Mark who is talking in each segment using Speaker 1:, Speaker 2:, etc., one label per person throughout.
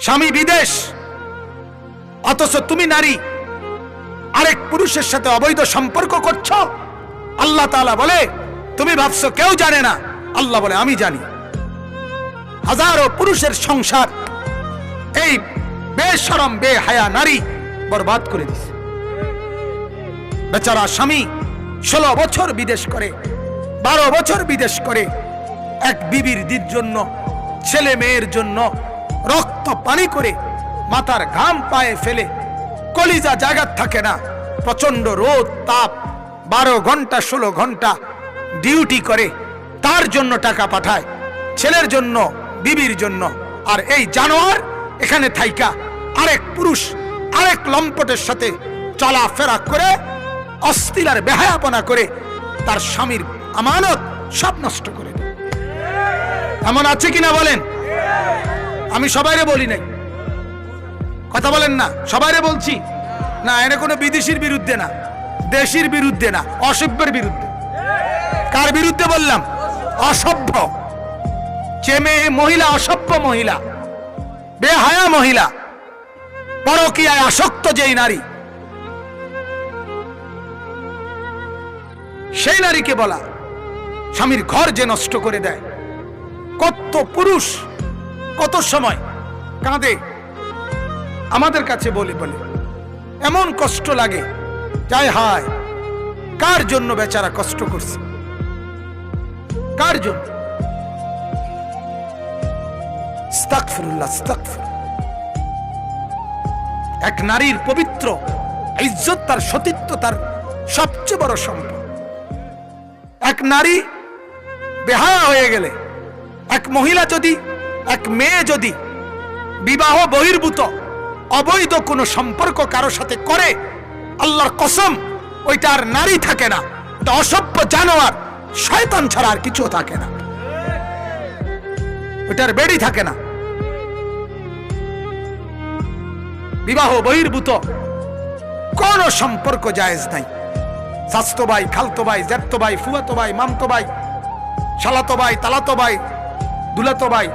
Speaker 1: স্বামী বিদেশ, অথচ তুমি নারী আরেক পুরুষের সাথে অবৈধ সম্পর্ক করছো। আল্লাহ তাআলা বলে তুমি ভাবছো কেউ জানে না, আল্লাহ বলে আমি জানি। হাজারো পুরুষের সংসার এই বেশরম বেহায়া নারী বরবাদ করে দিছে। বেচারা স্বামী 16 বছর বিদেশ করে, 12 বছর বিদেশ করে এক বিবির দির জন্য, ছেলে মেয়ের জন্য রক্ত পানি করে, মাথার ঘাম পায়ে ফেলে, কলিজা জায়গা থাকে না, প্রচন্ড রোদ তাপ, 12 ঘন্টা 16 ঘন্টা ডিউটি করে, তার জন্য টাকা পাঠায়, ছেলের জন্য, বিবির জন্য। আর এই জানোয়ার এখানে থাইকা আরেক পুরুষ আরেক লম্পটের সাথে চলাফেরা করে, অস্থির আর বেহায়াপনা করে তার স্বামীর আমানত সব নষ্ট করে দেয়। এমন আছে কিনা বলেন? আমি সবাইরে বলি নাই, কথা বলেন না, সবাইরে বলছি না। এনে কোনো বিদেশির বিরুদ্ধে না, দেশির বিরুদ্ধে না, অসভ্যের বিরুদ্ধে। কার বিরুদ্ধে বললাম? অসভ্য যে মেয়ে মহিলা, অসভ্য মহিলা, বেহায়া মহিলা, পরকীয়ায় আসক্ত যেই নারী, সেই নারীকে বলা স্বামীর ঘর যে নষ্ট করে দেয়। কত পুরুষ কত সময় কাঁদে আমাদের কাছে বলে বলে, এমন কষ্ট লাগে, যায় হায় কার জন্য বেচারা কষ্ট করছে, কার জন্য? আস্তাগফিরুল্লাহ, আস্তাগফিরুল্লাহ। এক নারীর পবিত্র ইজ্জত, তার সতীত্ব তার সবচেয়ে বড় সম্পদ। এক নারী বেহায়া হয়ে গেলে, এক মহিলা যদি, এক মেয়ে যদি বিবাহ বহির্ভূত অবৈধ কোনো সম্পর্ক কারো সাথে করে, আল্লাহর কসম ওইটা আর নারী থাকে না, ওটা অসভ্য জানোয়ার, শয়তান ছাড়া আর কিছু থাকে না, ওইটার বেড়ি থাকে না। বিবাহ বহির্ভূত কোন সম্পর্ক জায়েজ নাই। চাচতো ভাই, খালতো ভাই, জ্যাঠতো ভাই, ফুফাতো ভাই, মামতো ভাই, শালাতো ভাই, তালাতো ভাই, দুলাতো ভাই,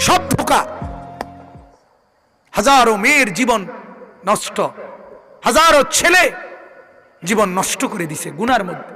Speaker 1: সব ধোঁকা। হাজারো মেয়ের জীবন নষ্ট, হাজারো ছেলে জীবন নষ্ট করে দিছে গুনার মধ্যে।